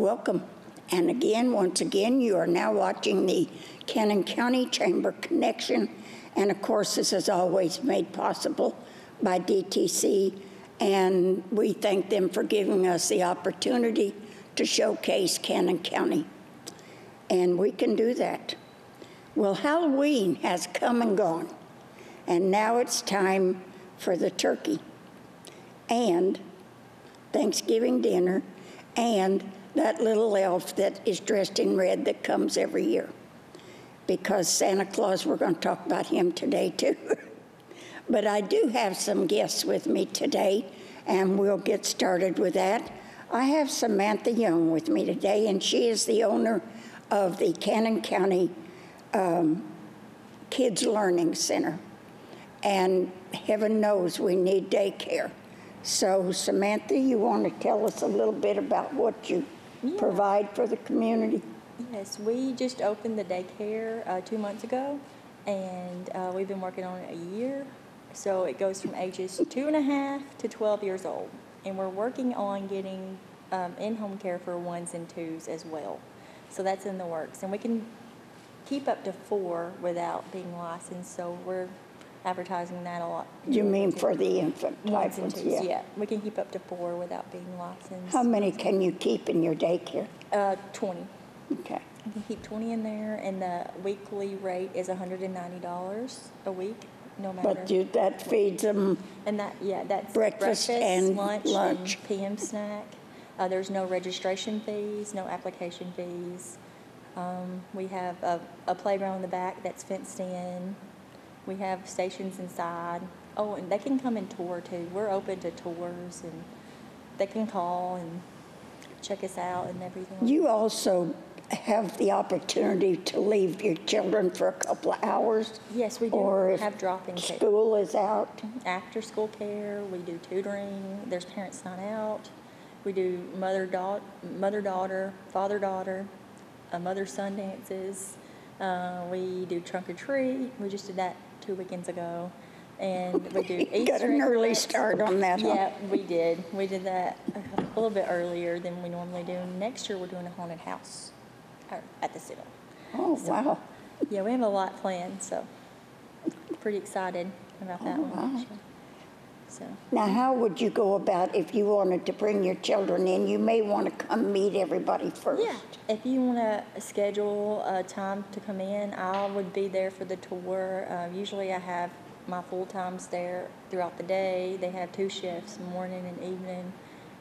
welcome. And again, once again, you are now watching the Cannon County Chamber Connection. And of course, this is always made possible by DTC. And we thank them for giving us the opportunity to showcase Cannon County. And we can do that. Well, Halloween has come and gone. And now it's time for the turkey and Thanksgiving dinner and that little elf that is dressed in red that comes every year. Because Santa Claus, we're going to talk about him today too. But I do have some guests with me today, and we'll get started with that. I have Samantha Young with me today, and she is the owner of the Cannon County Kids Learning Center. And heaven knows we need daycare. So Samantha, you want to tell us a little bit about what you provide for the community? Yes, we just opened the daycare 2 months ago, and we've been working on it a year. So it goes from ages 2.5 to 12 years old. And we're working on getting in-home care for 1s and 2s as well. So that's in the works. And we can keep up to 4 without being licensed, so we're advertising that a lot. You mean for the infant type 1s and 2s, ones? yeah. We can keep up to 4 without being licensed. How many can you keep in your daycare? 20. Okay. You can keep 20 in there, and the weekly rate is $190 a week, no matter. But that feeds them and that's breakfast and lunch, and PM snack. There's no registration fees, no application fees. We have a playground in the back that's fenced in. We have stations inside. Oh, and they can come and tour too. We're open to tours, and they can call and check us out and everything. You also have the opportunity to leave your children for a couple of hours? Yes, we do. Or if have drop-in care. School is out? After school care, we do tutoring. There's parents night out. We do mother-daughter, father-daughter, mother-son dances. We do trunk or treat. We just did that 2 weekends ago. And we do Easter Got an early start on that, huh? Yeah, we did. We did that a little bit earlier than we normally do. Next year, we're doing a haunted house at the city. Oh, so, wow. Yeah, we have a lot planned, so pretty excited about that one. Wow. So. Now, how would you go about if you wanted to bring your children in? You may want to come meet everybody first. Yeah, if you want to schedule a time to come in, I would be there for the tour. Usually I have my full-times there throughout the day. They have 2 shifts, morning and evening,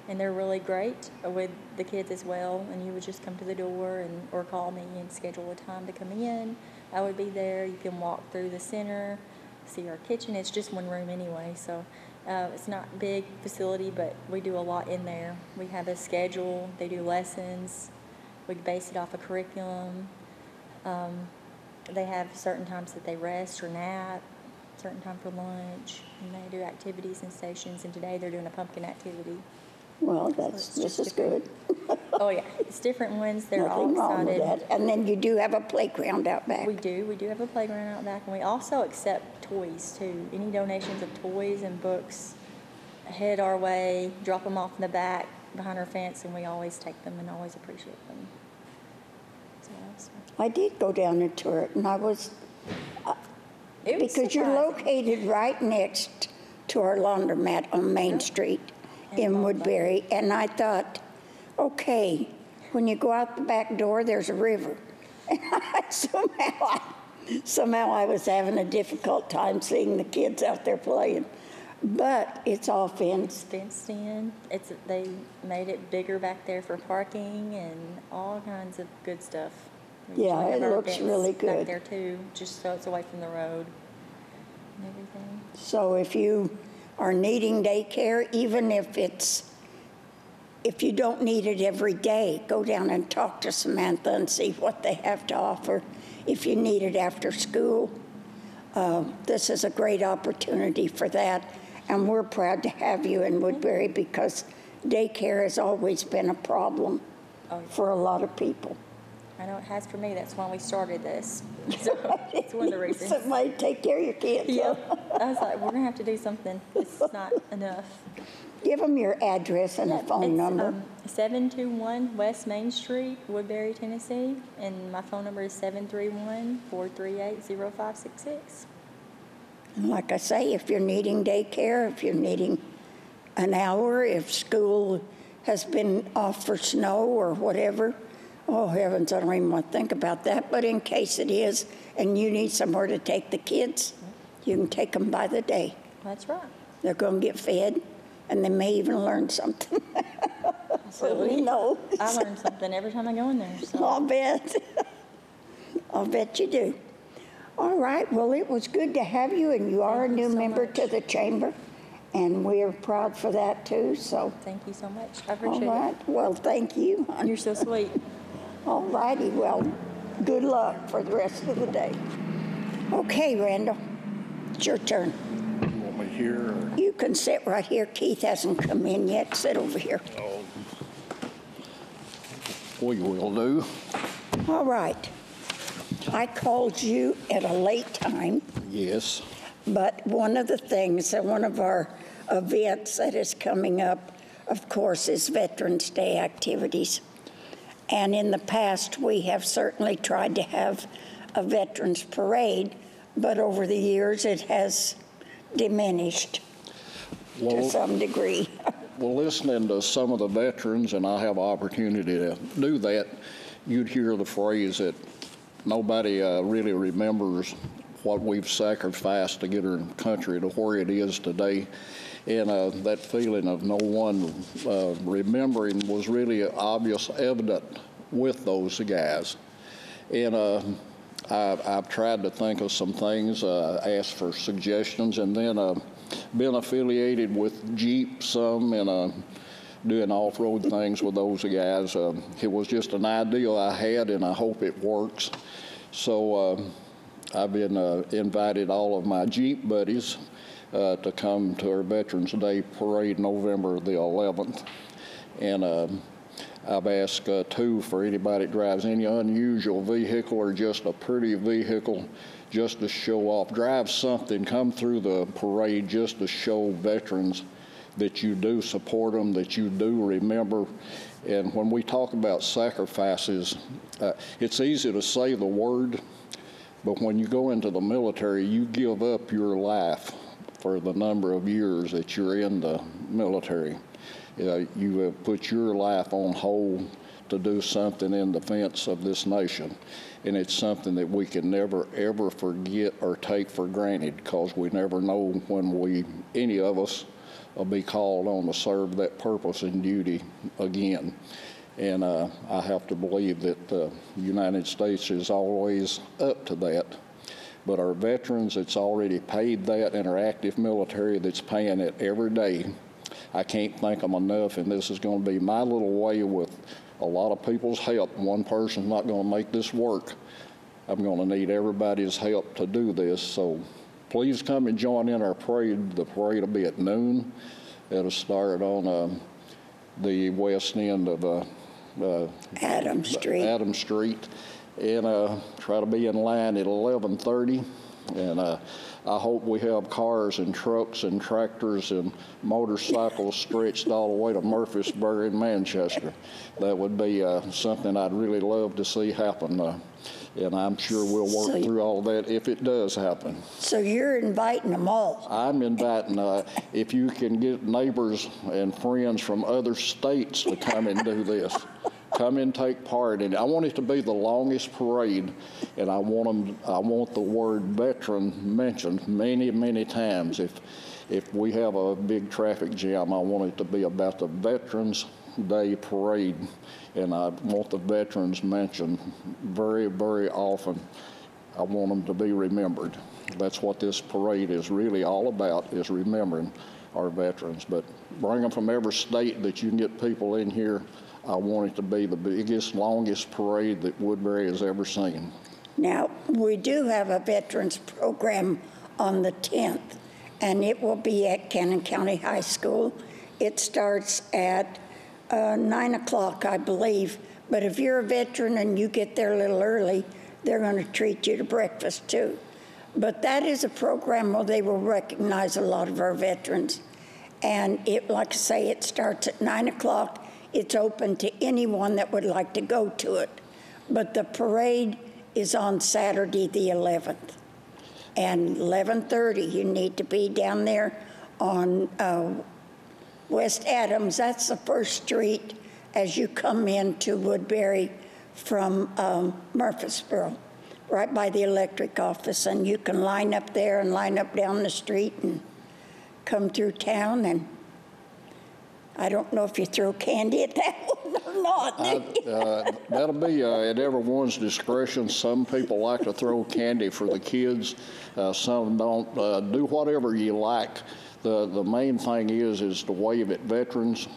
and they're really great with the kids as well. And you would just come to the door or call me and schedule a time to come in. I would be there. You can walk through the center, see our kitchen. It's just one room anyway, so it's not a big facility, but we do a lot in there. We have a schedule. They do lessons. We base it off a curriculum. They have certain times that they rest or nap, certain time for lunch, and they do activities and stations, and today they're doing a pumpkin activity. Well, this is good. Oh, yeah. It's different ones. They're Nothing all wrong with excited. that. And then you do have a playground out back. We do. We do have a playground out back, and we also accept toys, too. Any donations of toys and books head our way, drop them off in the back behind our fence, and we always take them and always appreciate them. So. I did go down and tour it, and I was because you're located right next to our laundromat on Main Street in Woodbury, and I thought, okay, when you go out the back door, there's a river. And somehow I was having a difficult time seeing the kids out there playing. But it's all fenced. Fenced in. They made it bigger back there for parking and all kinds of good stuff. Yeah, it looks really good. Back there too, just so it's away from the road and everything. So if you are needing daycare, even if you don't need it every day, go down and talk to Samantha and see what they have to offer. If you need it after school, this is a great opportunity for that. And we're proud to have you in Woodbury because daycare has always been a problem for a lot of people. I know it has for me. That's why we started this. So it's one of the reasons. Somebody take care of your kids. Yeah. I was like, we're going to have to do something. It's not enough. Give them your address and a phone number. 721 West Main Street, Woodbury, Tennessee. And my phone number is 731-438-0566. And like I say, if you're needing daycare, if you're needing an hour, if school has been off for snow or whatever, oh heavens, I don't even want to think about that. But in case it is, and you need somewhere to take the kids, you can take them by the day. That's right. They're going to get fed, and they may even learn something. So we know. I learn something every time I go in there. So. I'll bet. I'll bet you do. All right. Well, it was good to have you, and you are a new member to the chamber, and we are proud for that too. So. Thank you so much. I appreciate all right. Well, thank you. it. You're so sweet. All righty. Well, good luck for the rest of the day. Okay, Randall. It's your turn. You want me here? Or? You can sit right here. Keith hasn't come in yet. Sit over here. Oh. We will do. All right. I called you at a late time, Yes. but one of the things, one of our events that is coming up, of course, is Veterans Day activities. And in the past, we have certainly tried to have a Veterans Parade, but over the years, it has diminished to some degree. Well, listening to some of the veterans, and I have opportunity to do that, you'd hear the phrase that nobody really remembers what we've sacrificed to get our country to where it is today. And that feeling of no one remembering was really obvious, evident with those guys. And I've tried to think of some things, asked for suggestions, and then been affiliated with Jeep some and doing off-road things with those guys. It was just an idea I had, and I hope it works. So I've been invited all of my Jeep buddies to come to our Veterans Day Parade November the 11th. And I've asked too for anybody that drives any unusual vehicle or just a pretty vehicle just to show off. Drive something, come through the parade just to show veterans that you do support them, that you do remember. And when we talk about sacrifices, it's easy to say the word, but when you go into the military, you give up your life for the number of years that you're in the military. You have put your life on hold to do something in defense of this nation. And it's something that we can never, ever forget or take for granted, because we never know when any of us will be called on to serve that purpose and duty again. And I have to believe that the United States is always up to that. But our veterans that's already paid that, and our active military that's paying it every day, I can't thank them enough, and this is going to be my little way with a lot of people's help. One person's not going to make this work. I'm going to need everybody's help to do this. So please come and join in our parade. The parade will be at noon. It'll start on the west end of Adam Street. Adam Street, and try to be in line at 11:30. And I hope we have cars and trucks and tractors and motorcycles stretched all the way to Murfreesboro and Manchester. That would be something I'd really love to see happen. And I'm sure we'll work through all that if it does happen. So you're inviting them all? I'm inviting, if you can get neighbors and friends from other states to come and do this. Come and take part in it. I want it to be the longest parade, and I want the word veteran mentioned many, many times. If we have a big traffic jam, I want it to be about the Veterans Day Parade, and I want the veterans mentioned very, very often. I want them to be remembered. That's what this parade is really all about, is remembering our veterans. But bring them from every state that you can get people in here. I want it to be the biggest, longest parade that Woodbury has ever seen. Now, we do have a veterans program on the 10th, and it will be at Cannon County High School. It starts at 9 o'clock, I believe, But if you're a veteran and you get there a little early, they're going to treat you to breakfast too. But that is a program where they will recognize a lot of our veterans. And it, like I say, it starts at 9 o'clock. It's open to anyone that would like to go to it. But the parade is on Saturday the 11th. And 11:30, you need to be down there on West Adams. That's the first street as you come into Woodbury from Murfreesboro, right by the electric office. And you can line up there and line up down the street and come through town. And I don't know if you throw candy at that one or not. That'll be at everyone's discretion. Some people like to throw candy for the kids. Some don't. Do whatever you like. The main thing is to wave at veterans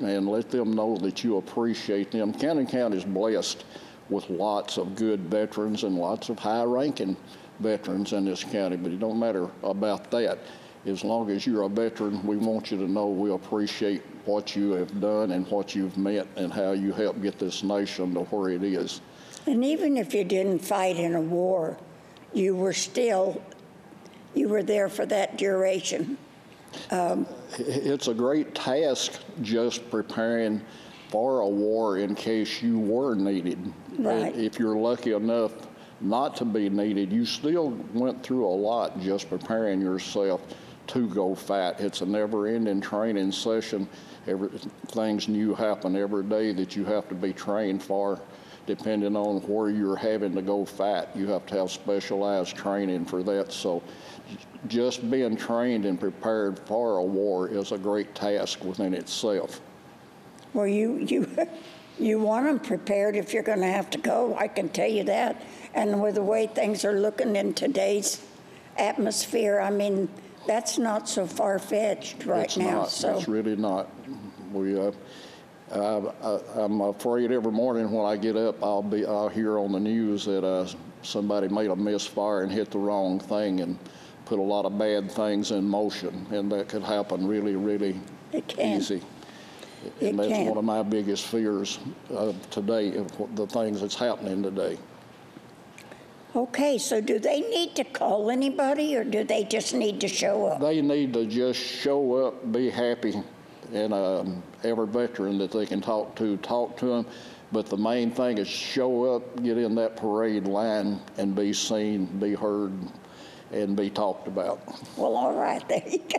and let them know that you appreciate them. Cannon County is blessed with lots of good veterans and lots of high-ranking veterans in this county, but it don't matter about that. As long as you're a veteran, we want you to know we appreciate what you have done and what you've meant and how you helped get this nation to where it is. And even if you didn't fight in a war, you were there for that duration. It's a great task just preparing for a war in case you were needed. Right. If you're lucky enough not to be needed, you still went through a lot just preparing yourself to go fight. It's a never-ending training session. Things new happen every day that you have to be trained for, depending on where you're having to go fight. You have to have specialized training for that. So just being trained and prepared for a war is a great task within itself. Well, you want them prepared if you're going to have to go, I can tell you that. And with the way things are looking in today's atmosphere, I mean, that's not so far-fetched right now. It's not. It's really not. I'm afraid every morning when I get up, I'll hear on the news that somebody made a misfire and hit the wrong thing and put a lot of bad things in motion, and that could happen really, really easy. And that's one of my biggest fears today, the things that's happening today. Okay, so do they need to call anybody, or do they just need to show up? They need to just show up, be happy, and every veteran that they can talk to them. But the main thing is show up, get in that parade line, and be seen, be heard, and be talked about. Well, all right, there you go.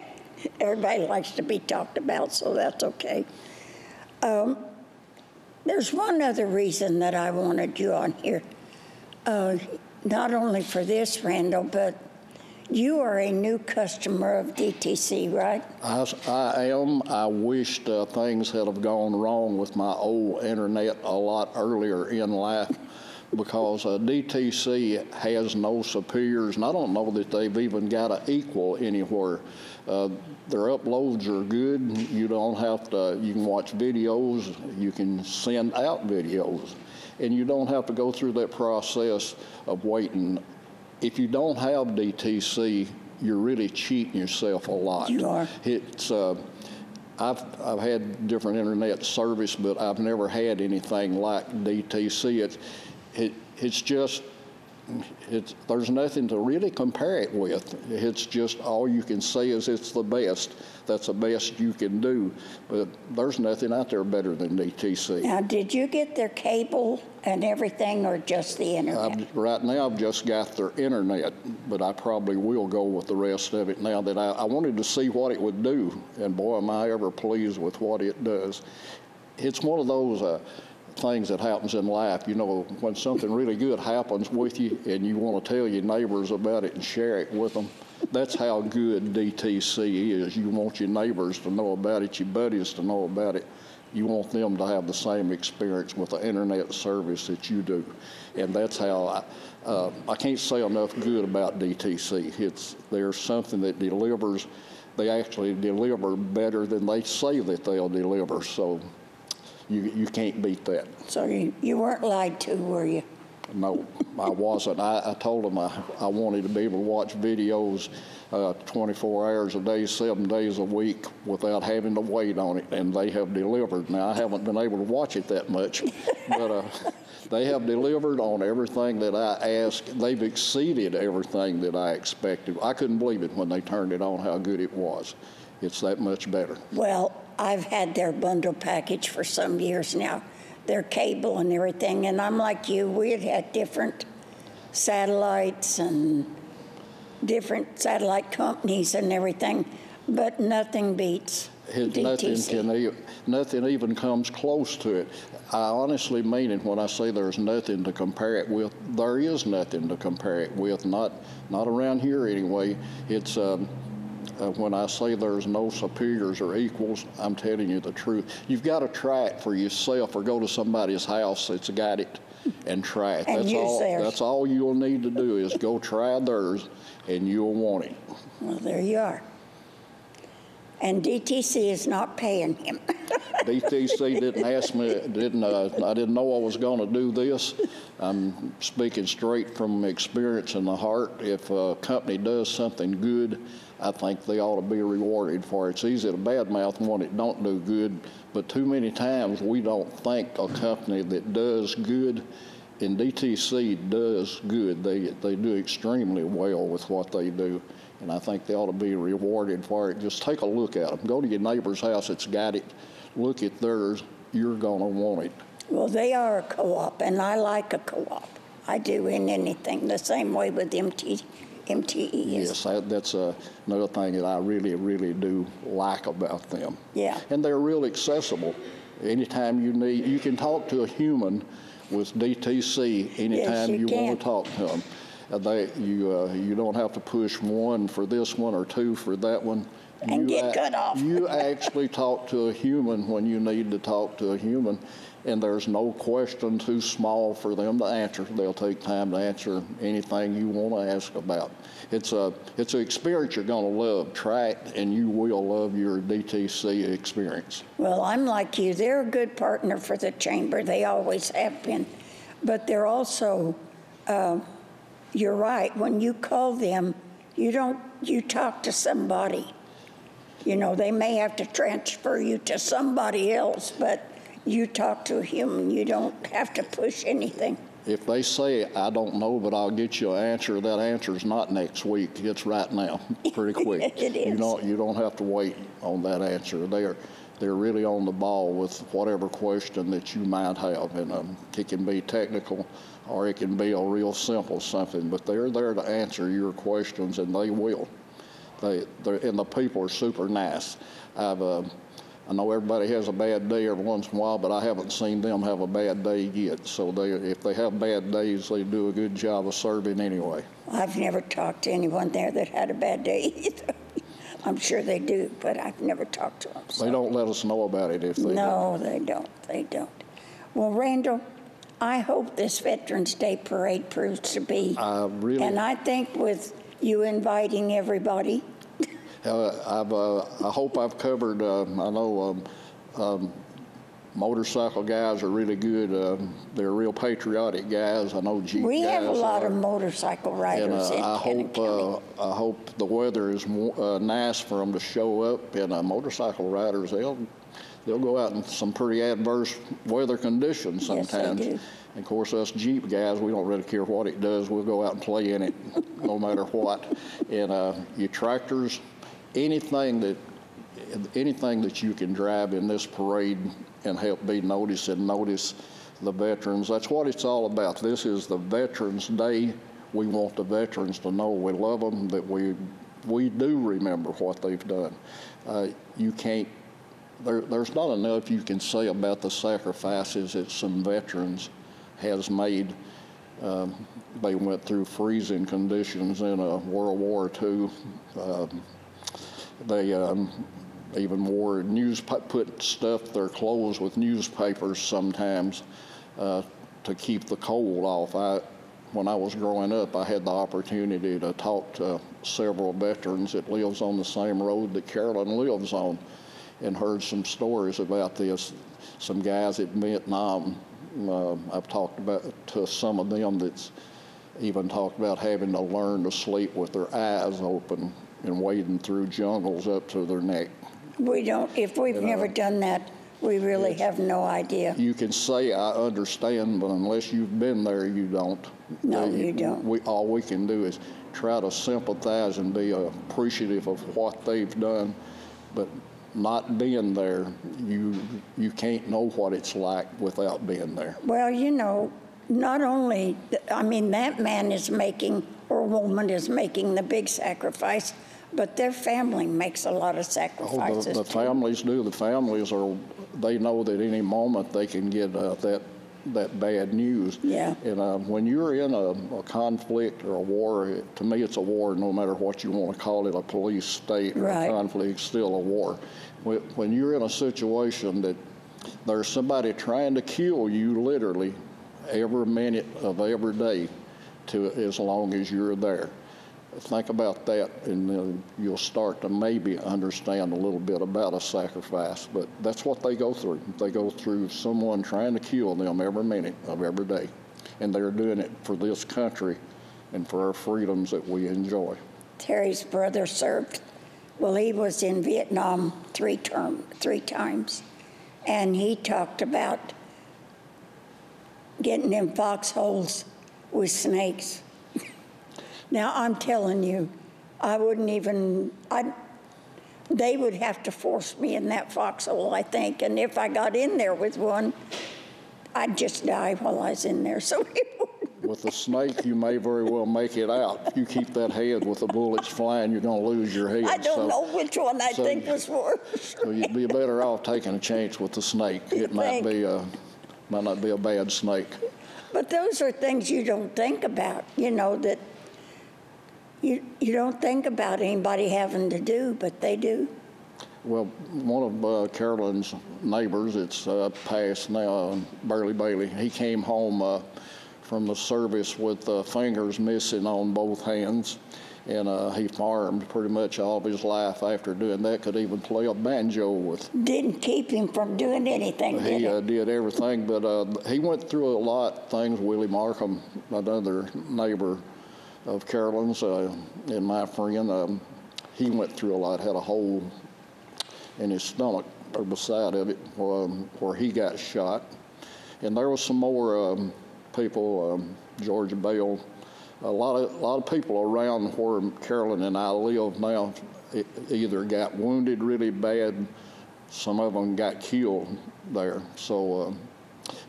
Everybody likes to be talked about, so that's okay. There's one other reason that I wanted you on here. Not only for this, Randall, but you are a new customer of DTC, right? I am. I wished things had have gone wrong with my old internet a lot earlier in life, because DTC has no superiors, and I don't know that they've even got an equal anywhere. Their uploads are good. You don't have to, you can watch videos, you can send out videos, and you don't have to go through that process of waiting. If you don't have DTC, you're really cheating yourself a lot. You are. It's, I've had different internet service, but I've never had anything like DTC. It's just, there's nothing to really compare it with. It's just all you can say is it's the best. That's the best you can do. But there's nothing out there better than DTC. Now, did you get their cable and everything, or just the internet? Right now, I've just got their internet, but I probably will go with the rest of it now that I wanted to see what it would do. And boy, am I ever pleased with what it does. It's one of those things that happens in life. You know, when something really good happens with you and you want to tell your neighbors about it and share it with them, that's how good DTC is. You want your neighbors to know about it, your buddies to know about it. You want them to have the same experience with the internet service that you do. And that's how I can't say enough good about DTC. There's something that delivers. They actually deliver better than they say that they'll deliver. So you can't beat that. So you weren't lied to, were you? No, I wasn't. I told them I wanted to be able to watch videos 24 hours a day, 7 days a week without having to wait on it, and they have delivered. Now, I haven't been able to watch it that much, but they have delivered on everything that I asked. They've exceeded everything that I expected. I couldn't believe it when they turned it on, how good it was. It's that much better. Well, I've had their bundle package for some years now, their cable and everything, and I'm like you, we had different satellites and different satellite companies and everything, but nothing beats DTC. Nothing even comes close to it. I honestly mean it when I say there's nothing to compare it with. There is nothing to compare it with, not around here anyway. It's when I say there's no superiors or equals, I'm telling you the truth. You've got to try it for yourself or go to somebody's house that's got it and try it. And use theirs. That's all you'll need to do is go try theirs and you'll want it. Well, there you are. And DTC is not paying him. DTC didn't ask me, I didn't know I was going to do this. I'm speaking straight from experience in the heart. If a company does something good, I think they ought to be rewarded for it. It's easy to badmouth one that don't do good, but too many times we don't think a company that does good, and DTC does good. They do extremely well with what they do, and I think they ought to be rewarded for it. Just take a look at them. Go to your neighbor's house that's got it. Look at theirs. You're going to want it. Well, they are a co-op, and I like a co-op. I do in anything, the same way with MTE is. Yes, that's another thing that I really, really do like about them. Yeah. And they're real accessible. Anytime you need, you can talk to a human with DTC anytime Yes, you want can. to talk to them. You don't have to push one for this one or two for that one. And get cut off. You actually talk to a human when you need to talk to a human, and there's no question too small for them to answer. They'll take time to answer anything you want to ask about. It's an experience you're going to love. Try it, and you will love your DTC experience. Well, I'm like you. They're a good partner for the chamber. They always have been. But they're also, you're right, when you call them, you talk to somebody. You know, they may have to transfer you to somebody else, but you talk to a human. You don't have to push anything. If they say, I don't know, but I'll get you an answer, that answer is not next week. It's right now, pretty quick. It is. You don't have to wait on that answer. They're really on the ball with whatever question that you might have. And it can be technical or it can be a real simple something, but they're there to answer your questions, and they will. And the people are super nice. I know everybody has a bad day every once in a while, but I haven't seen them have a bad day yet. So if they have bad days, they do a good job of serving anyway. I've never talked to anyone there that had a bad day either. I'm sure they do, but I've never talked to them. So. They don't let us know about it if they No, they don't. They don't. Well, Randall, I hope this Veterans Day parade proves to be. And I think with you inviting everybody. I hope I've covered, I know motorcycle guys are really good. They're real patriotic guys. I know Jeep guys We have a lot are. Of motorcycle riders in Cannon County. I hope the weather is nice for them to show up, and motorcycle riders, they'll go out in some pretty adverse weather conditions sometimes. Yes, they do. And of course, us Jeep guys, we don't really care what it does. We'll go out and play in it no matter what. And your tractors, anything that you can drive in this parade and help be noticed and notice the veterans, that's what it's all about. This is the Veterans Day. We want the veterans to know we love them, that we do remember what they've done. You can't, there's not enough you can say about the sacrifices that some veterans has made. They went through freezing conditions in World War II. They even wore put stuff their clothes with newspapers sometimes to keep the cold off. When I was growing up, I had the opportunity to talk to several veterans that lives on the same road that Carolyn lives on, and heard some stories about this. Some guys at Vietnam, I've talked to some of them that's even talked about having to learn to sleep with their eyes open and wading through jungles up to their neck. We don't, if we've never done that, we really have no idea. You can say, I understand, but unless you've been there, you don't. No, you don't. All we can do is try to sympathize and be appreciative of what they've done, but not being there, you can't know what it's like without being there. Well, you know, not only, I mean, that man is making, or woman is making the big sacrifice, but their family makes a lot of sacrifices. The too. families do. The families they know that any moment they can get that bad news. Yeah. And when you're in a conflict or a war, to me it's a war no matter what you want to call it, a police state or Right. a conflict, still a war. When you're in a situation that there's somebody trying to kill you literally every minute of every day to as long as you're there. Think about that, and then you'll start to maybe understand a little bit about a sacrifice. But that's what they go through. They go through someone trying to kill them every minute of every day. And they're doing it for this country and for our freedoms that we enjoy. Terry's brother served, well, he was in Vietnam three times. And he talked about getting in foxholes with snakes. Now, I'm telling you, I wouldn't even, they would have to force me in that foxhole, I think. And if I got in there with one, I'd just die while I was in there. So it wouldn't. With the snake, you may very well make it out. You keep that head with the bullets flying, you're going to lose your head. I don't know which one I think was worse. So you'd be better off taking a chance with the snake. It might not be a bad snake. But those are things you don't think about, you know, that you don't think about anybody having to do, but they do. Well, one of Carolyn's neighbors, it's passed now, Burley Bailey, he came home from the service with fingers missing on both hands, and he farmed pretty much all of his life after doing that, could even play a banjo with. Didn't keep him from doing anything, did He it? did everything, but he went through a lot of things. Willie Markham, another neighbor of Carolyn's and my friend, he went through a lot, had a hole in his stomach or beside of it where he got shot. And there was some more people, Georgia Bell, a lot of people around where Carolyn and I live now either got wounded really bad, some of them got killed there. So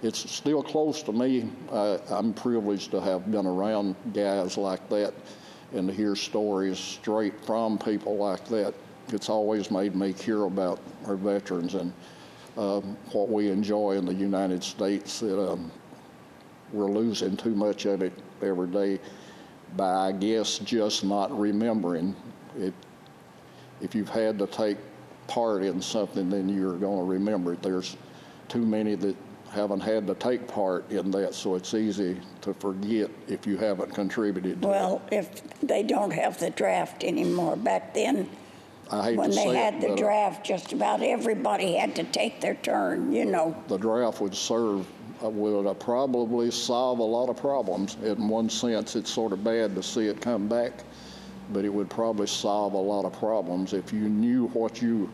it's still close to me. I'm privileged to have been around guys like that and to hear stories straight from people like that. It's always made me care about our veterans and what we enjoy in the United States. That we're losing too much of it every day by, I guess, just not remembering it. If you've had to take part in something, then you're going to remember it. There's too many that haven't had to take part in that, so it's easy to forget if you haven't contributed to Well, if they don't have the draft anymore. Back then, I hate when to they say had it, the but, draft, just about everybody had to take their turn, you know. the draft would probably solve a lot of problems. In one sense, it's sort of bad to see it come back, but it would probably solve a lot of problems if you knew what you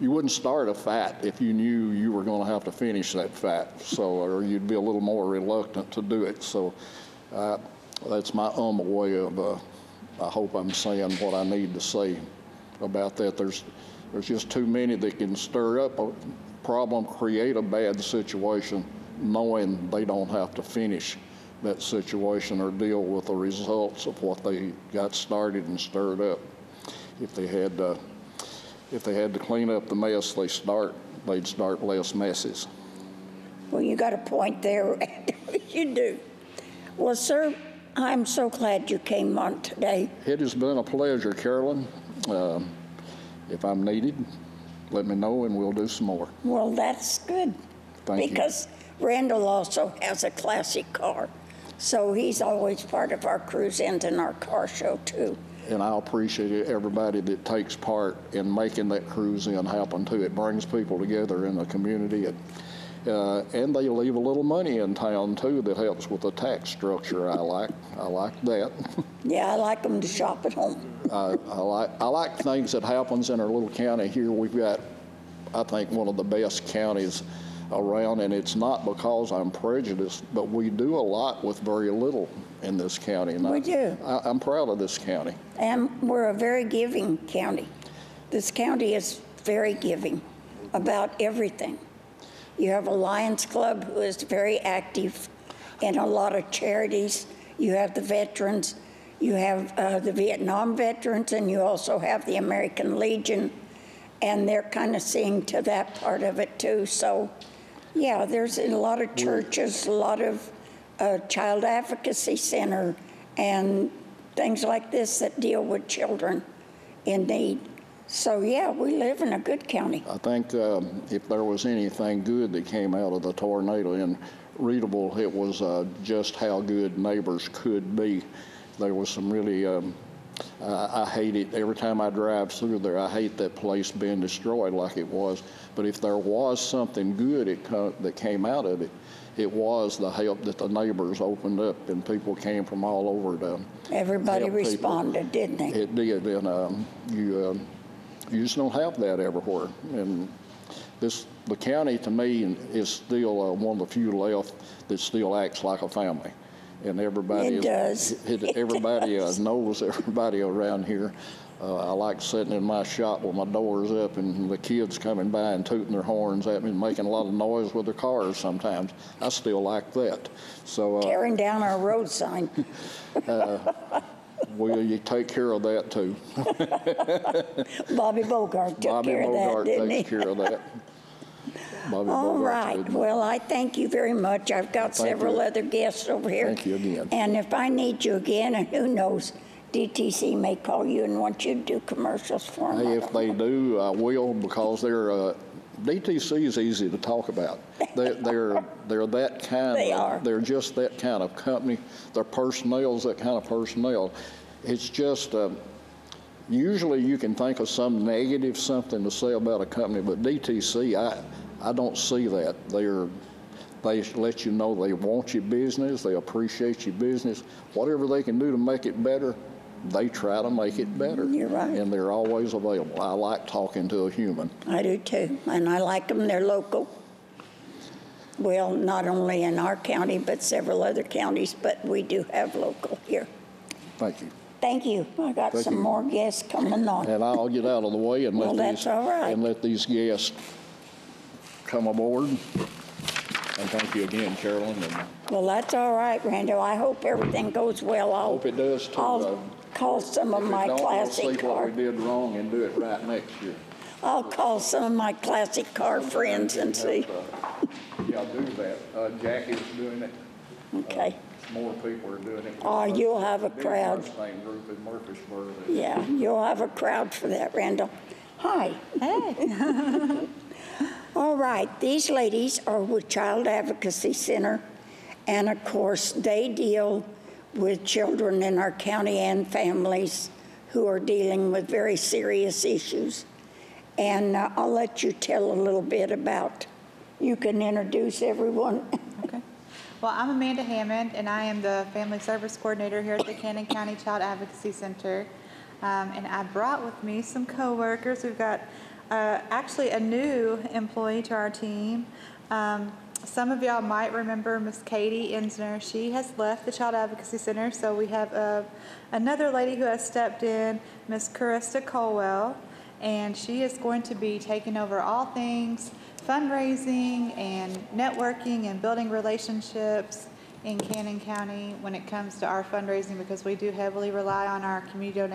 wouldn't start a fight if you knew you were going to have to finish that fight, or you'd be a little more reluctant to do it. So that's my humble way of, I hope I'm saying what I need to say about that. There's just too many that can stir up a problem, create a bad situation, knowing they don't have to finish that situation or deal with the results of what they got started and stirred up. If they had to clean up the mess they'd start less messes. Well, you got a point there. You do. Well, sir, I'm so glad you came on today. It has been a pleasure, Carolyn. If I'm needed, let me know and we'll do some more. Well, that's good. Thank you. Because Randall also has a classic car. So he's always part of our cruise ins and our car show, too. And I appreciate everybody that takes part in making that cruise in happen, too. It brings people together in the community. And they leave a little money in town, too, that helps with the tax structure. I like that. Yeah, I like them to shop at home. I like things that happens in our little county here. We've got, I think, one of the best counties around, and it's not because I'm prejudiced, but we do a lot with very little in this county. And We do. I'm proud of this county. And we're a very giving county. This county is very giving about everything. You have a Lions Club who is very active in a lot of charities. You have the veterans. You have the Vietnam veterans, and you also have the American Legion, and they're kind of seeing to that part of it too. So, yeah, there's a lot of churches, a lot of child advocacy center, and things like this that deal with children in need. So, yeah, we live in a good county. I think if there was anything good that came out of the tornado in Readable, it was just how good neighbors could be. There was some really, I hate it. Every time I drive through there, I hate that place being destroyed like it was. But if there was something good that came out of it, it was the help that the neighbors opened up, and people came from all over to Everybody help responded, people. didn't they? It did, and you just don't have that everywhere. And the county, to me, is still one of the few left that still acts like a family. And everybody It does. Everybody does. knows everybody around here. I like sitting in my shop with my doors up and the kids coming by and tooting their horns at me and making a lot of noise with their cars sometimes. I still like that. So Tearing down our road sign. will you take care of that too? Bobby Bogart took care of that, didn't he? takes care of that. Bobby All Bogart right. did. Well, I thank you very much. I've got Thank several you. other guests over here. Thank you again. And if I need you again, and who knows, DTC may call you and want you to do commercials for them. Hey, if they do, I will, because they're DTC is easy to talk about. They're that kind. They are. They're just that kind of company. Their personnel's that kind of personnel. It's just usually you can think of some negative something to say about a company, but DTC, I don't see that. They let you know they want your business, they appreciate your business. Whatever they can do to make it better, they try to make it better. You're right. And they're always available. I like talking to a human. I do too, and I like them. They're local. Well, not only in our county, but several other counties, but we do have local here. Thank you. Thank you. I got Thank some you. more guests coming on. And I'll get out of the way and Well, that's all right. let these guests come aboard. And thank you again, Carolyn. And Well, that's all right, Randall. I hope everything goes well. I hope it does too. I'll call some of my If it don't, we'll classic see what car. we did wrong and do it right next year. I'll call some of my classic car friends and see. Yeah, do that. Jackie's doing it. Okay. More people are doing it. Oh, you'll have a crowd. Big Mustang group in Murfreesboro. Yeah, you'll have a crowd for that, Randall. Hi. Hey. All right, these ladies are with Child Advocacy Center, and of course, they deal with children in our county and families who are dealing with very serious issues. And I'll let you tell a little bit about, you can introduce everyone. Okay. Well, I'm Amanda Hammond, and I am the Family Service Coordinator here at the Cannon County Child Advocacy Center. And I brought with me some coworkers. We've got actually a new employee to our team. Some of y'all might remember Miss Katie Ensner. She has left the Child Advocacy Center, so we have another lady who has stepped in, Miss Carista Colwell, and she is going to be taking over all things fundraising and networking and building relationships in Cannon County when it comes to our fundraising, because we do heavily rely on our community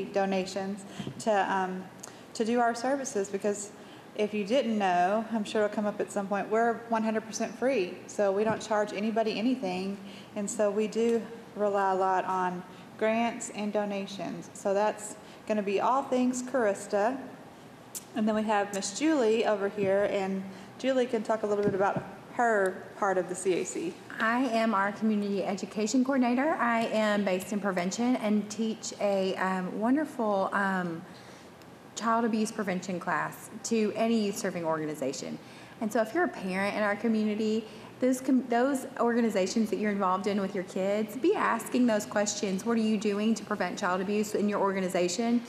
donations to do our services. Because if you didn't know, I'm sure it'll come up at some point, we're 100% free, so we don't charge anybody anything, and so we do rely a lot on grants and donations. So that's going to be all things Carista. And then we have Miss Julie over here, and Julie can talk a little bit about her part of the CAC. I am our community education coordinator. I am based in prevention and teach a wonderful child abuse prevention class to any youth serving organization. And so if you're a parent in our community those organizations that you're involved in with your kids, be asking those questions. What are you doing to prevent child abuse in your organization?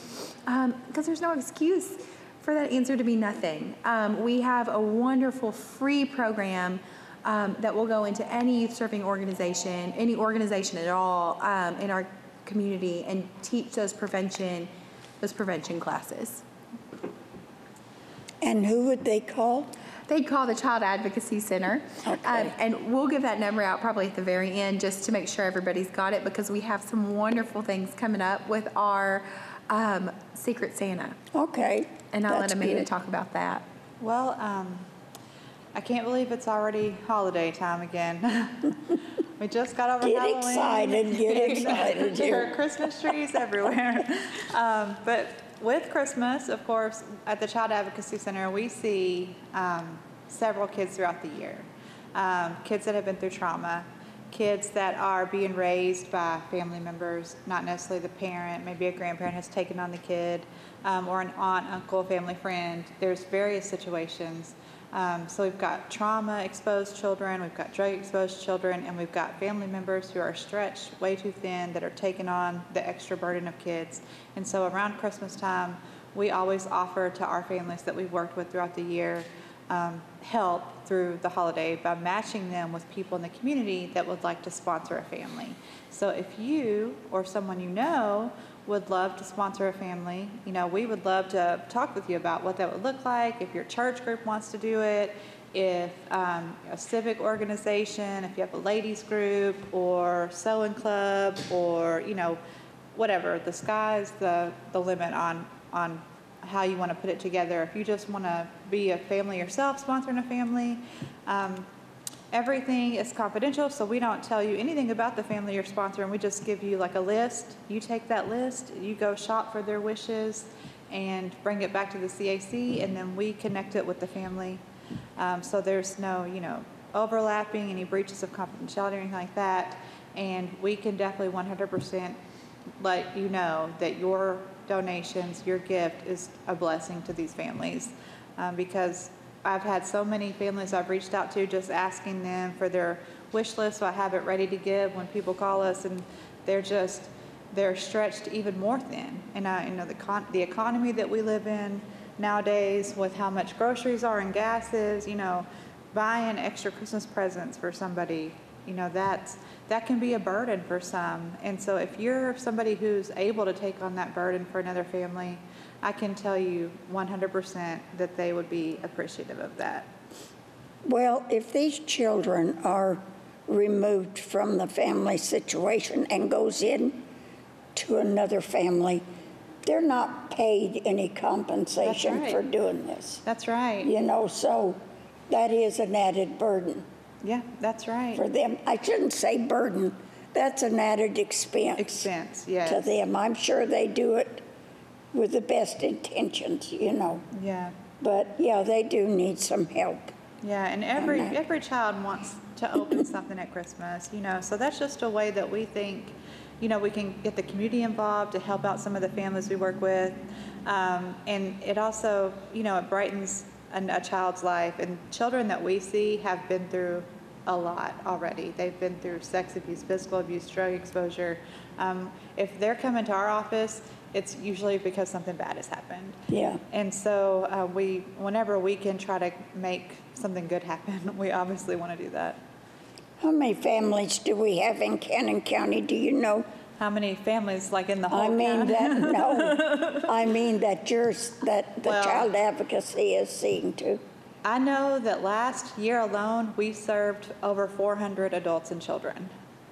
Because there's no excuse for that answer to be nothing. We have a wonderful free program that will go into any youth serving organization, any organization at all in our community, and teach those prevention classes. And who would they call? They'd call the Child Advocacy Center. Okay. And we'll give that number out probably at the very end just to make sure everybody's got it, because we have some wonderful things coming up with our Secret Santa. Okay. And I'll let that's Amanda good. talk about that. Well, I can't believe it's already holiday time again. We just got over Get Halloween. excited, get excited There are here. Christmas trees everywhere. But with Christmas, of course, at the Child Advocacy Center, we see several kids throughout the year. Kids that have been through trauma, kids that are being raised by family members, not necessarily the parent, maybe a grandparent has taken on the kid, or an aunt, uncle, family friend. There's various situations. So we've got trauma-exposed children, we've got drug-exposed children, and we've got family members who are stretched way too thin that are taking on the extra burden of kids. And so around Christmas time, we always offer to our families that we've worked with throughout the year help through the holiday by matching them with people in the community that would like to sponsor a family. So if you or someone you know would love to sponsor a family, we would love to talk with you about what that would look like, if your church group wants to do it, if a civic organization, if you have a ladies group or sewing club, or whatever. The sky's the limit on how you want to put it together. If you just want to be a family yourself, sponsoring a family, everything is confidential, so we don't tell you anything about the family you're sponsoring. We just give you like a list. You take that list, you go shop for their wishes, and bring it back to the CAC, and then we connect it with the family. So there's no, overlapping, any breaches of confidentiality or anything like that. And we can definitely 100% let you know that your donations, your gift is a blessing to these families, because I've had so many families I've reached out to just asking them for their wish list, so I have it ready to give when people call us, and they're stretched even more thin. And the economy that we live in nowadays, with how much groceries are and gas is, buying extra Christmas presents for somebody, that can be a burden for some. And so if you're somebody who's able to take on that burden for another family, I can tell you 100% that they would be appreciative of that. Well, if these children are removed from the family situation and goes in to another family, they're not paid any compensation That's right. for doing this. That's right. So that is an added burden Yeah, that's right. for them. I shouldn't say burden, that's an added expense. Expense, To yes. them. I'm sure they do it with the best intentions, Yeah. But yeah, they do need some help. Yeah, and every child wants to open something at Christmas, so that's just a way that we think, we can get the community involved to help out some of the families we work with. And it also, it brightens a child's life. And children that we see have been through a lot already. They've been through sex abuse, physical abuse, drug exposure. If they're coming to our office, it's usually because something bad has happened. Yeah. And so whenever we can try to make something good happen, we obviously want to do that. How many families do we have in Cannon County? Do you know? How many families, like in the whole I mean county? that the Well- child advocacy is seeing to. I know that last year alone, we served over 400 adults and children.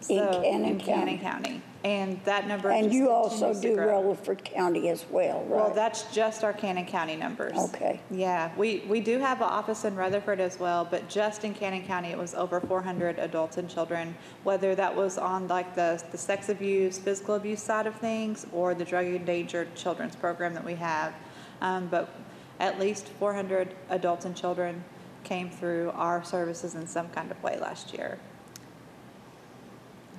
In Cannon in Cannon County. County. And that number And just you also continues to do grow. Rutherford County as well, right? Well, that's just our Cannon County numbers. Okay. Yeah, we do have an office in Rutherford as well, but just in Cannon County, it was over 400 adults and children, whether that was on like the sex abuse, physical abuse side of things, or the drug endangered children's program that we have. But at least 400 adults and children came through our services in some kind of way last year.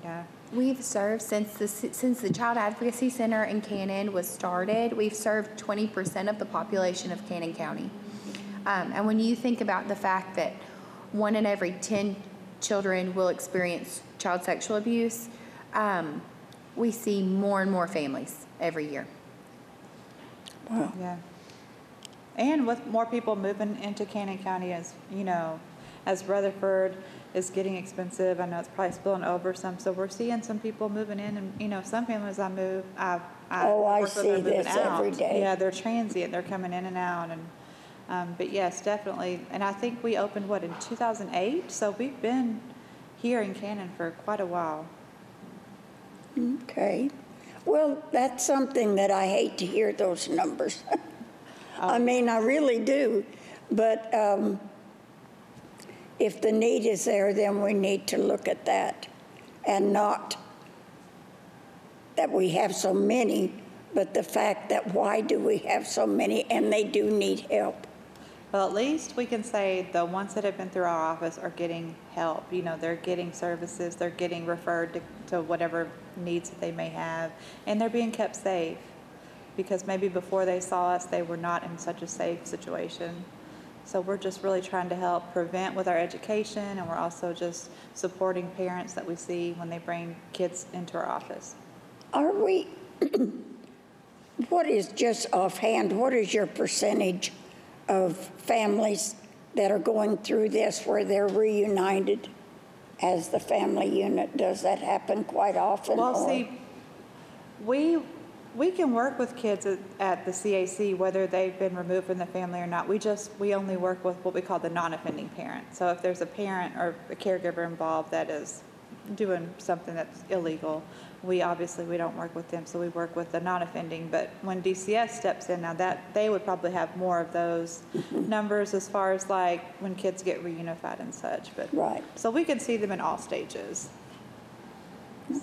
Yeah. We've served since the Child Advocacy Center in Cannon was started. We've served 20% of the population of Cannon County. And when you think about the fact that 1 in every 10 children will experience child sexual abuse, we see more and more families every year. Yeah. And with more people moving into Cannon County, as you know, as Rutherford is getting expensive, I know it's probably spilling over some. So we're seeing some people moving in, and some families I I work with see are moving this every out. day. Yeah, they're transient. They're coming in and out, and but yes, definitely. And I think we opened in 2008. So we've been here in Cannon for quite a while. Okay. Well, that's something that I hate to hear those numbers. I mean, I really do. But if the need is there, then we need to look at that, and not that we have so many, but the fact that why do we have so many, and they do need help. Well, at least we can say the ones that have been through our office are getting help. They're getting services, they're getting referred to whatever needs that they may have, and they're being kept safe, because maybe before they saw us, they were not in such a safe situation. So we're just really trying to help prevent with our education, and we're also just supporting parents that we see when they bring kids into our office. Are we, what is, just offhand, what is your percentage of families that are going through this where they're reunited as the family unit? Does that happen quite often? Well, or? see, we can work with kids at the CAC, whether they've been removed from the family or not. We only work with what we call the non-offending parent. So if there's a parent or a caregiver involved that is doing something that's illegal, we don't work with them. So we work with the non-offending. But when DCS steps in, now that they would probably have more of those numbers as far as like when kids get reunified and such. But Right. So we can see them in all stages.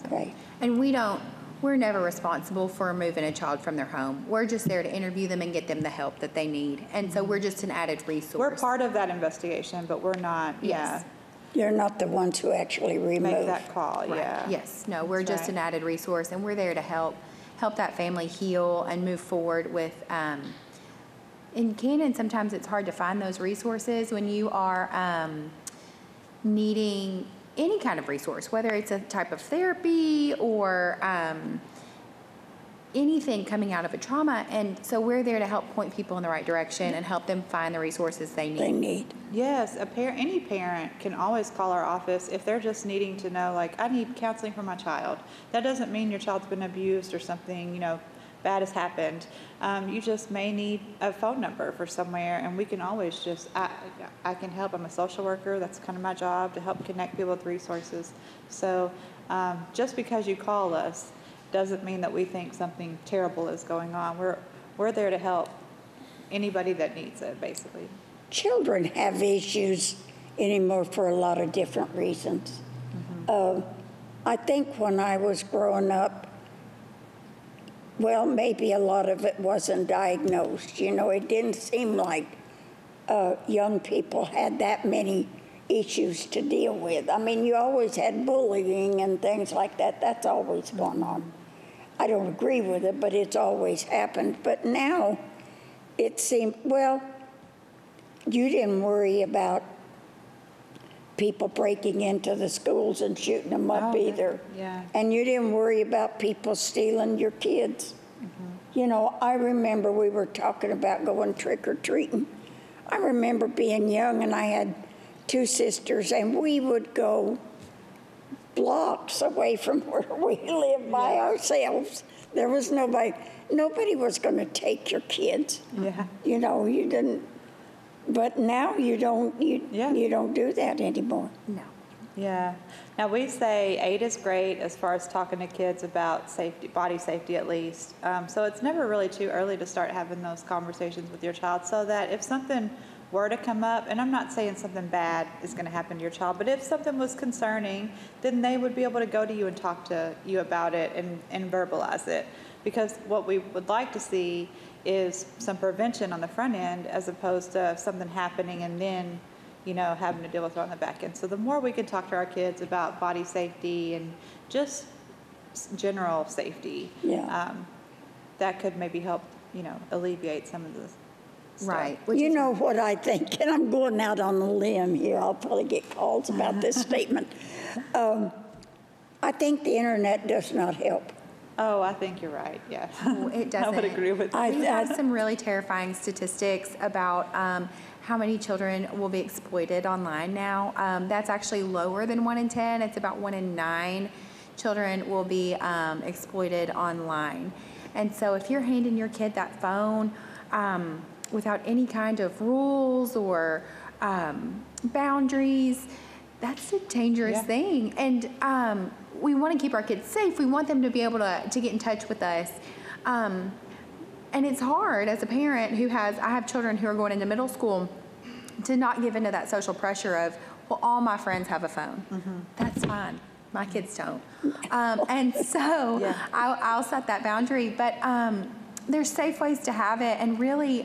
Okay. And we're never responsible for removing a child from their home. We're just there to interview them and get them the help that they need. And so we're just an added resource. We're part of that investigation, but we're not, Yes. You're not the ones who actually remove. make that call, Right. yeah. Yes, no, we're That's just right. an added resource, and we're there to help that family heal and move forward with, in Cannon, sometimes it's hard to find those resources when you are needing any kind of resource, whether it's a type of therapy or anything coming out of a trauma. And so we're there to help point people in the right direction and help them find the resources they They need. need. Yes, any parent can always call our office if they're just needing to know, like, I need counseling for my child. That doesn't mean your child's been abused or something, bad has happened. You just may need a phone number for somewhere, and we can always just, I can help. I'm a social worker. That's kind of my job, to help connect people with resources. So just because you call us doesn't mean that we think something terrible is going on. We're there to help anybody that needs it, basically. Children have issues anymore for a lot of different reasons. I think when I was growing up, well, maybe a lot of it wasn't diagnosed. It didn't seem like young people had that many issues to deal with. I mean, you always had bullying and things like that. That's always gone on. I don't agree with it, but it's always happened. But now it seemed, well, you didn't worry about people breaking into the schools and shooting them up Oh, either. yeah. And you didn't worry about people stealing your kids. I remember we were talking about going trick-or-treating. I remember being young, and I had two sisters, and we would go blocks away from where we lived by ourselves. There was nobody was going to take your kids. Yeah. You didn't. But now you don't do that anymore. No. Yeah. Now we say 8 is great as far as talking to kids about safety, body safety at least. So it's never really too early to start having those conversations with your child, so that if something were to come up, and I'm not saying something bad is going to happen to your child, but if something was concerning, then they would be able to go to you and talk to you about it and verbalize it. Because what we would like to see is some prevention on the front end, as opposed to something happening and then having to deal with it on the back end. So the more we can talk to our kids about body safety and just general safety, Yeah. that could maybe help, alleviate some of stuff. Right. You know what I think, and I'm going out on a limb here. I'll probably get calls about this statement. I think the internet does not help. Oh, I think you're right, yes. Oh, it doesn't. I would agree with I- that. We have some really terrifying statistics about how many children will be exploited online now. That's actually lower than 1 in 10. It's about 1 in 9 children will be exploited online. And so if you're handing your kid that phone without any kind of rules or boundaries, that's a dangerous Yeah. thing. And we want to keep our kids safe. We want them to be able to get in touch with us. And it's hard as a parent I have children who are going into middle school to not give into that social pressure of, well, all my friends have a phone. That's fine. My kids don't. And so Yeah. I'll set that boundary. But there's safe ways to have it. And really,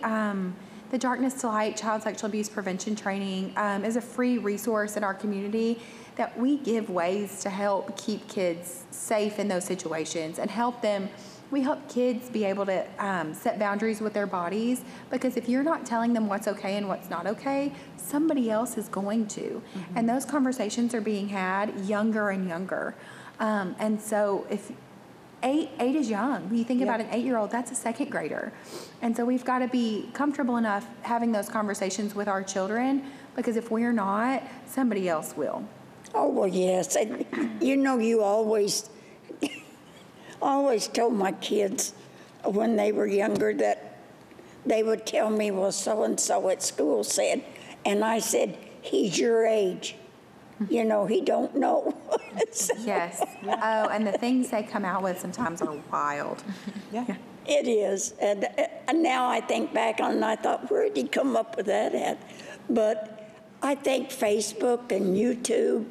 the Darkness to Light Child Sexual Abuse Prevention Training is a free resource in our community that we give ways to help keep kids safe in those situations and help them. We help kids be able to set boundaries with their bodies, because if you're not telling them what's okay and what's not okay, somebody else is going to. And those conversations are being had younger and younger. And so if eight is young. When you think about an 8-year-old, that's a second grader. And so we've got to be comfortable enough having those conversations with our children, because if we're not, somebody else will. Oh, well, yes. And you always told my kids when they were younger that they would tell me, well, so-and-so at school said, and I said, he's your age. He don't know. So, Yes. Oh, and the things they come out with sometimes are wild. Yeah. it is. And now I think back on it, and I thought, where did he come up with that at? But I think Facebook and YouTube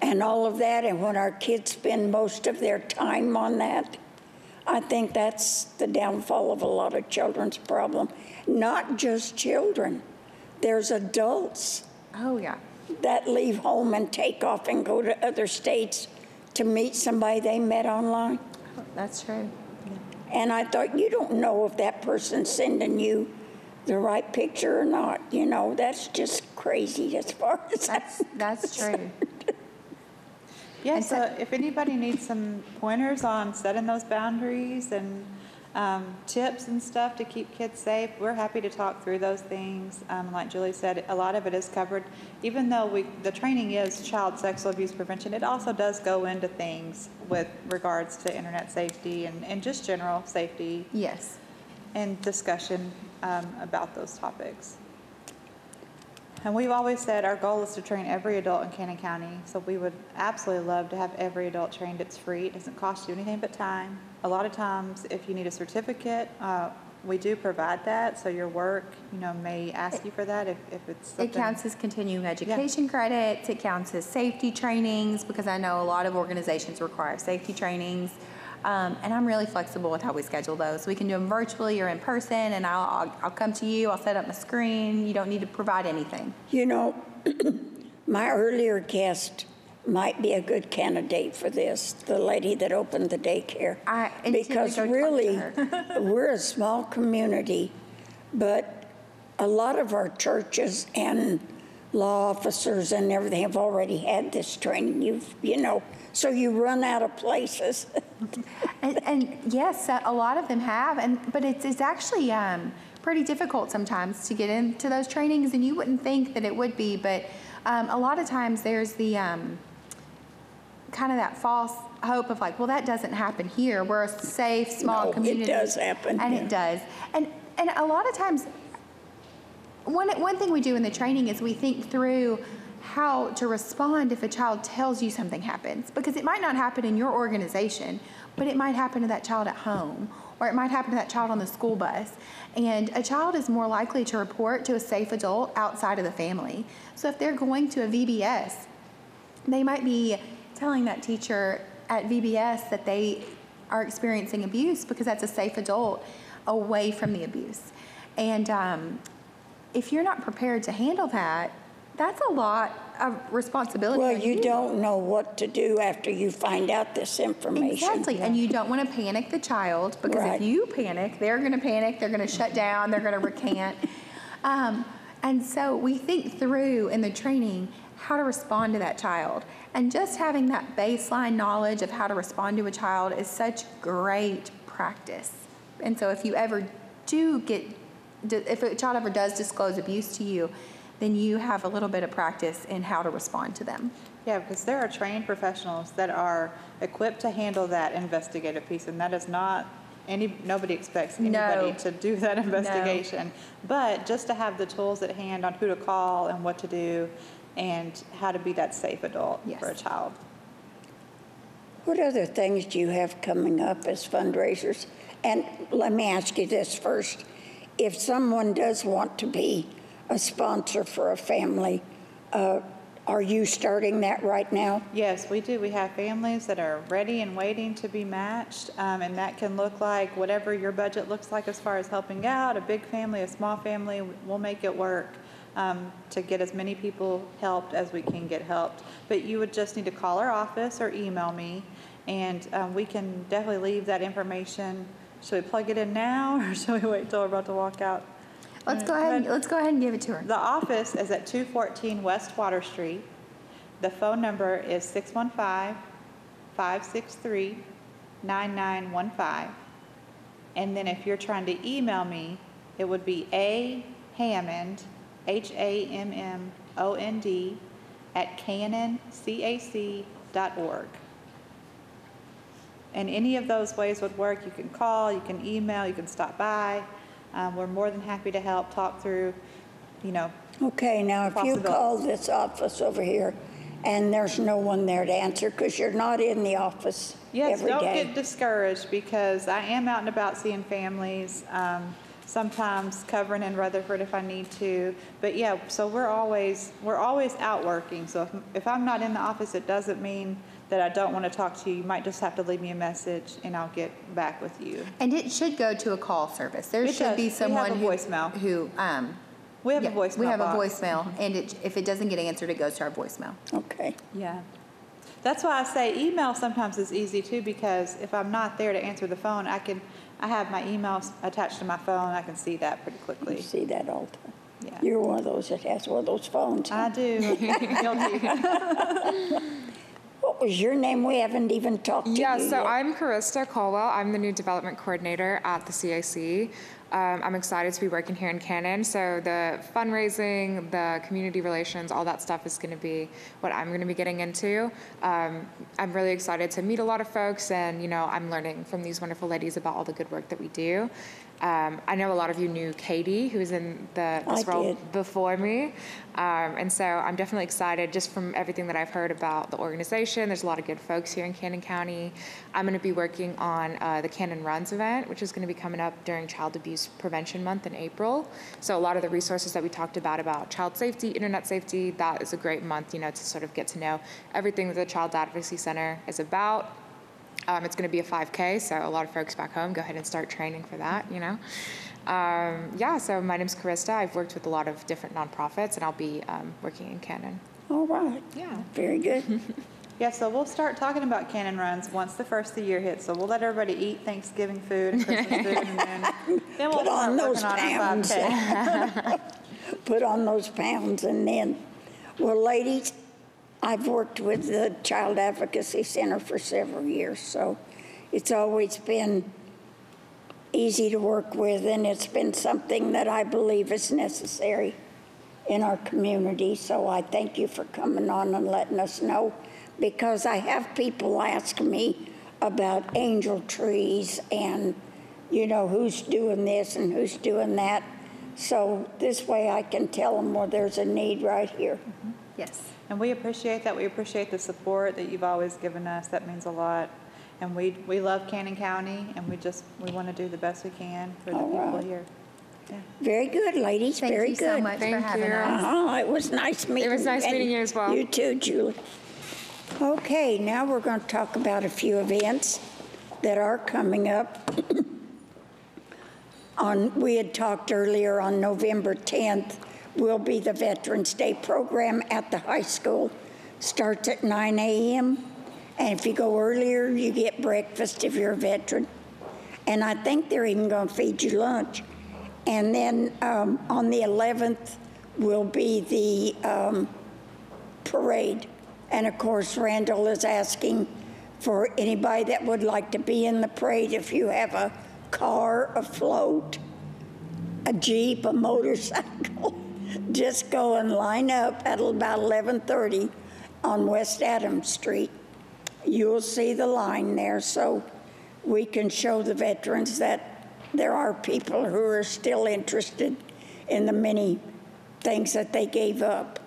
and all of that, and when our kids spend most of their time on that, I think that's the downfall of a lot of children's problem. Not just children. There's adults Oh, yeah. that leave home and take off and go to other states to meet somebody they met online. That's true. And I thought, you don't know if that person's sending you the right picture or not. That's just crazy as far as That's true. Yeah, And so if anybody needs some pointers on setting those boundaries and tips and stuff to keep kids safe, we're happy to talk through those things. Like Julie said, a lot of it is covered. Even though the training is child sexual abuse prevention, it also does go into things with regards to internet safety and just general safety Yes. and discussion about those topics. And we've always said our goal is to train every adult in Cannon County. So we would absolutely love to have every adult trained. It's free. It doesn't cost you anything but time. A lot of times, if you need a certificate, we do provide that. So your work, may ask you for that if it's something. It counts as continuing education credits. It counts as safety trainings, because I know a lot of organizations require safety trainings. And I'm really flexible with how we schedule those. We can do them virtually or in person, and I'll come to you. I'll set up my screen. You don't need to provide anything. My earlier guest might be a good candidate for this, the lady that opened the daycare. I intend to Because go talk to really, her. we're a small community, but a lot of our churches and law officers and everything have already had this training. So you run out of places. And yes, a lot of them have, but it's actually pretty difficult sometimes to get into those trainings, and you wouldn't think that it would be, but a lot of times there's the kind of that false hope of like, well, that doesn't happen here. We're a safe, small community. It does happen. And it does. And a lot of times, one thing we do in the training is we think through how to respond if a child tells you something happens, because it might not happen in your organization, but it might happen to that child at home, or it might happen to that child on the school bus. And a child is more likely to report to a safe adult outside of the family. So if they're going to a VBS, they might be telling that teacher at VBS that they are experiencing abuse because that's a safe adult away from the abuse. And if you're not prepared to handle that, That's a lot of responsibility. Well, on you don't know what to do after you find out this information. Exactly, and you don't want to panic the child, because Right. if you panic, they're going to panic, they're going to shut down, they're going to recant. And so we think through in the training how to respond to that child. And just having that baseline knowledge of how to respond to a child is such great practice. And so if you ever do if a child ever does disclose abuse to you, then you have a little bit of practice in how to respond to them. Yeah, because there are trained professionals that are equipped to handle that investigative piece, and that is not nobody expects anybody No. to do that investigation. But just to have the tools at hand on who to call and what to do and how to be that safe adult Yes. for a child. What other things do you have coming up as fundraisers? And let me ask you this first. If someone does want to be a sponsor for a family, are you starting that right now? Yes, we do. We have families that are ready and waiting to be matched, and that can look like whatever your budget looks like as far as helping out, a big family, a small family, we'll make it work to get as many people helped as we can get helped. But you would just need to call our office or email me, and we can definitely leave that information. Should we plug it in now, or should we wait till we're about to walk out? Let's go ahead and give it to her. The office is at 214 West Water Street. The phone number is 615-563-9915. And then if you're trying to email me, it would be ahammond, HAMMOND, at canoncac.org. And any of those ways would work. You can call, you can email, you can stop by. We're more than happy to help talk through, Okay, now if you Possibilities. call this office over here and there's no one there to answer because you're not in the office Yes, every don't day. get discouraged, because I am out and about seeing families, sometimes covering in Rutherford if I need to. But yeah, so we're always out working. So if I'm not in the office, it doesn't mean that I don't want to talk to you. You might just have to leave me a message and I'll get back with you. And it should go to a call service. There It should does. be We have someone a voicemail. who We have yeah, a voicemail we have box. a voicemail, and if it doesn't get answered, it goes to our voicemail. Okay. Yeah. That's why I say email sometimes is easy too, because if I'm not there to answer the phone, I have my emails attached to my phone. I can see that pretty You quickly. see that all the time. Yeah. You're one of those that has one of those phones. I do. Guilty. What was your name? We haven't even talked to you Yeah, so yet. I'm Carista Colwell. I'm the new development coordinator at the CAC. I'm excited to be working here in Cannon. So the fundraising, the community relations, all that stuff is going to be what I'm going to be getting into. I'm really excited to meet a lot of folks, and I'm learning from these wonderful ladies about all the good work that we do. I know a lot of you knew Katie, who was in this I role did. before me. And so I'm definitely excited just from everything that I've heard about the organization. There's a lot of good folks here in Cannon County. I'm going to be working on the Cannon Runs event, which is going to be coming up during Child Abuse Prevention Month in April. So a lot of the resources that we talked about child safety, internet safety, that is a great month, to sort of get to know everything that the Child Advocacy Center is about. It's going to be a 5K, so a lot of folks back home, go ahead and start training for that, so my name's Carista. I've worked with a lot of different nonprofits, and I'll be working in Cannon. All right. Yeah. Very good. Yeah, so we'll start talking about Cannon Runs once the first of the year hits. So we'll let everybody eat Thanksgiving food and Christmas food, and then we'll Put on start those working on our pounds. 5K. Put on those pounds and then, well, ladies, I've worked with the Child Advocacy Center for several years, so it's always been easy to work with, and it's been something that I believe is necessary in our community. So I thank you for coming on and letting us know, because I have people ask me about angel trees and, who's doing this and who's doing that. So this way I can tell them, well, there's a need right here. Yes. And we appreciate that. We appreciate the support that you've always given us. That means a lot. And we love Cannon County, and we want to do the best we can for the All people right. here. Yeah. Very good, ladies, Thank very you good. so much for Thank having you. us. It was nice meeting you. was nice meeting you as well. You too, Julie. Okay, now we're going to talk about a few events that are coming up. We had talked earlier on November 10th, will be the Veterans Day program at the high school. Starts at 9 a.m. And if you go earlier, you get breakfast if you're a veteran. And I think they're even going to feed you lunch. And then on the 11th will be the parade. And of course, Randall is asking for anybody that would like to be in the parade. If you have a car, a float, a Jeep, a motorcycle, just go and line up at about 11:30 on West Adams Street. You'll see the line there, so we can show the veterans that there are people who are still interested in the many things that they gave up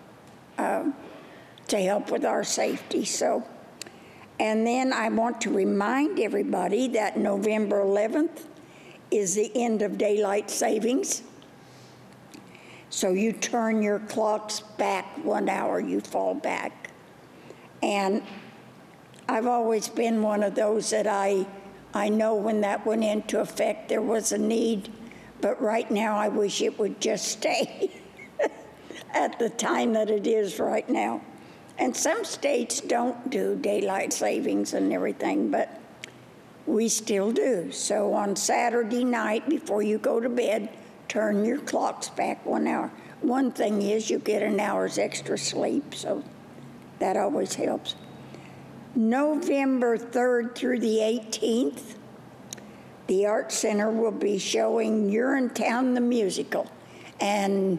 to help with our safety. And then I want to remind everybody that November 11th is the end of daylight savings. So you turn your clocks back 1 hour, you fall back. And I've always been one of those that I know when that went into effect, there was a need, but right now I wish it would just stay at the time that it is right now. And some states don't do daylight savings and everything, but we still do. So on Saturday night, before you go to bed, turn your clocks back 1 hour. One thing is you get an hour's extra sleep, so that always helps. November 3rd through the 18th, the Art Center will be showing Urinetown the Musical. And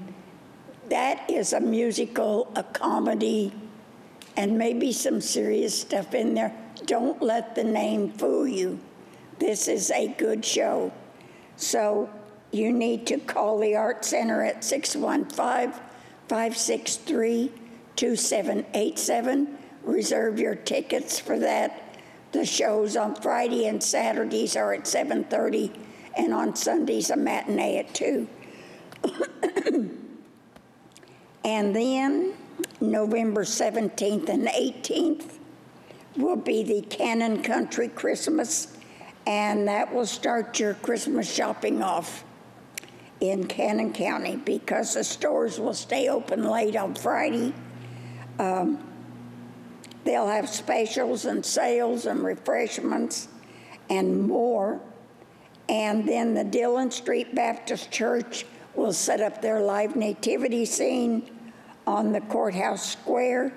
that is a musical, a comedy, and maybe some serious stuff in there. Don't let the name fool you. This is a good show. So you need to call the Art Center at 615-563-2787. Reserve your tickets for that. The shows on Friday and Saturdays are at 7:30, and on Sundays a matinee at 2. And then November 17th and 18th will be the Cannon Country Christmas, and that will start your Christmas shopping off in Cannon County because the stores will stay open late on Friday. They'll have specials and sales and refreshments and more. And then the Dillon Street Baptist Church will set up their live nativity scene on the courthouse square.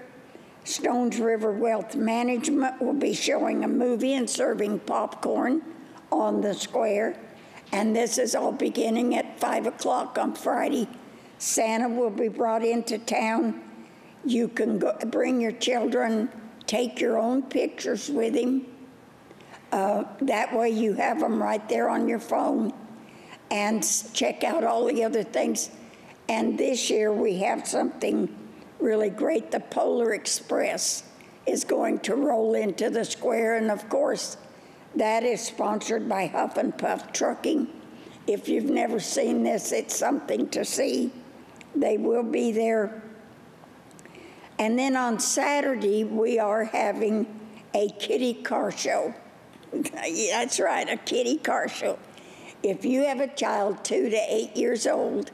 Stones River Wealth Management will be showing a movie and serving popcorn on the square. And this is all beginning at 5 o'clock on Friday. Santa will be brought into town. You can go, bring your children, take your own pictures with him. That way you have them right there on your phone, and check out all the other things. And this year we have something really great. The Polar Express is going to roll into the square, and of course that is sponsored by Huff and Puff Trucking. If you've never seen this, it's something to see. They will be there. And then on Saturday, we are having a kiddie car show. That's right, a kiddie car show. If you have a child 2 to 8 years old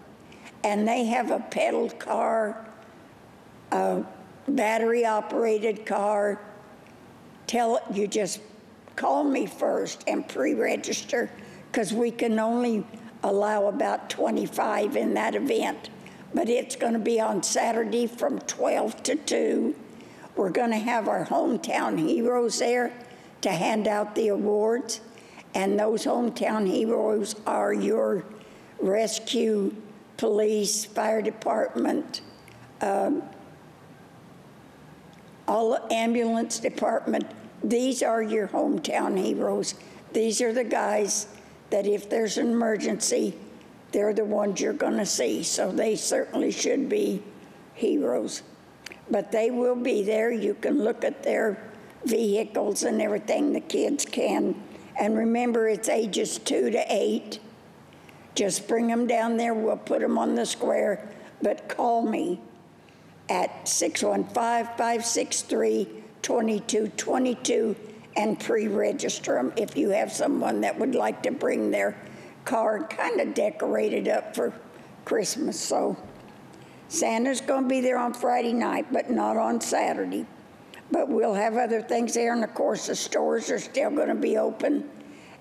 and they have a pedal car, a battery-operated car, you just call me first and pre-register, because we can only allow about 25 in that event. But it's going to be on Saturday from 12 to 2. We're going to have our hometown heroes there to hand out the awards. And those hometown heroes are your rescue, police, fire department, all ambulance department. These are your hometown heroes. These are the guys that if there's an emergency, they're the ones you're going to see. So they certainly should be heroes. But they will be there. You can look at their vehicles and everything, the kids can. And remember, it's ages 2 to 8. Just bring them down there. We'll put them on the square. But call me at 615-563-2222 and pre-register them if you have someone that would like to bring their car kind of decorated up for Christmas. So Santa's going to be there on Friday night, but not on Saturday. But we'll have other things there, and of course the stores are still going to be open,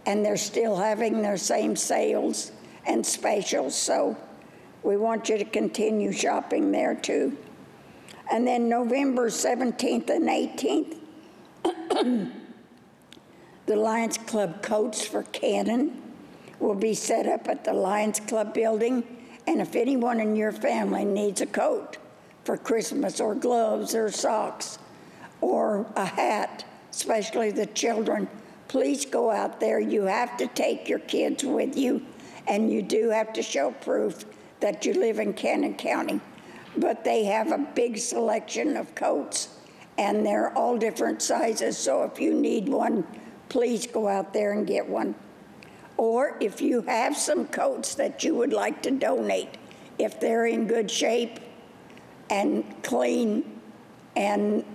and they're still having their same sales and specials, so we want you to continue shopping there too. And then November 17th and 18th, the Lions Club coats for Cannon will be set up at the Lions Club building, and if anyone in your family needs a coat for Christmas, or gloves or socks or a hat, especially the children, please go out there. You have to take your kids with you, and you do have to show proof that you live in Cannon County. But they have a big selection of coats, and they're all different sizes, so if you need one, please go out there and get one. Or if you have some coats that you would like to donate, if they're in good shape and clean, and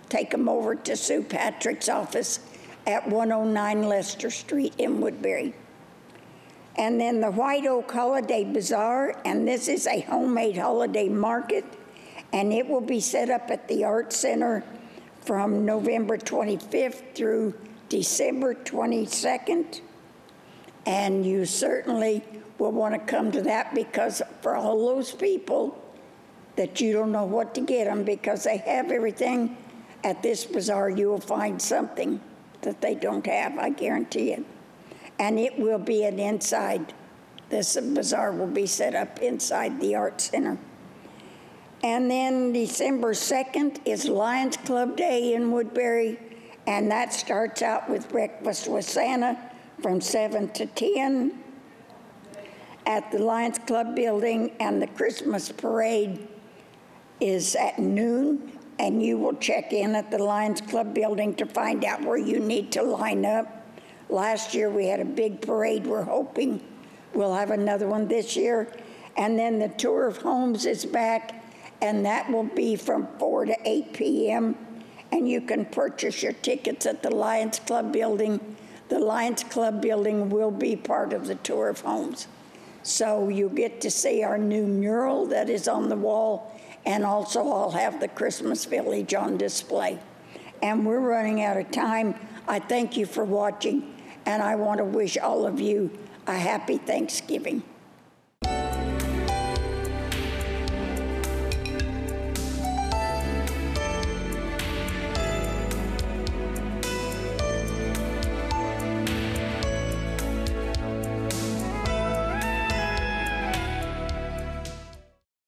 take them over to Sue Patrick's office at 109 Lester Street in Woodbury. And then the White Oak Holiday Bazaar, and this is a homemade holiday market, and it will be set up at the Art Center from November 25th through December 22nd. And you certainly will want to come to that, because for all those people that you don't know what to get them because they have everything, at this bazaar you will find something that they don't have, I guarantee it. And it will be an inside. This bazaar will be set up inside the Art Center. And then December 2nd is Lions Club Day in Woodbury, and that starts out with Breakfast with Santa from 7 to 10 at the Lions Club building, and the Christmas parade is at noon, and you will check in at the Lions Club building to find out where you need to line up. Last year we had a big parade. We're hoping we'll have another one this year. And then the Tour of Homes is back, and that will be from 4 to 8 p.m. And you can purchase your tickets at the Lions Club building. The Lions Club building will be part of the Tour of Homes. So you get to see our new mural that is on the wall, and also I'll have the Christmas Village on display. And we're running out of time. I thank you for watching, and I want to wish all of you a happy Thanksgiving.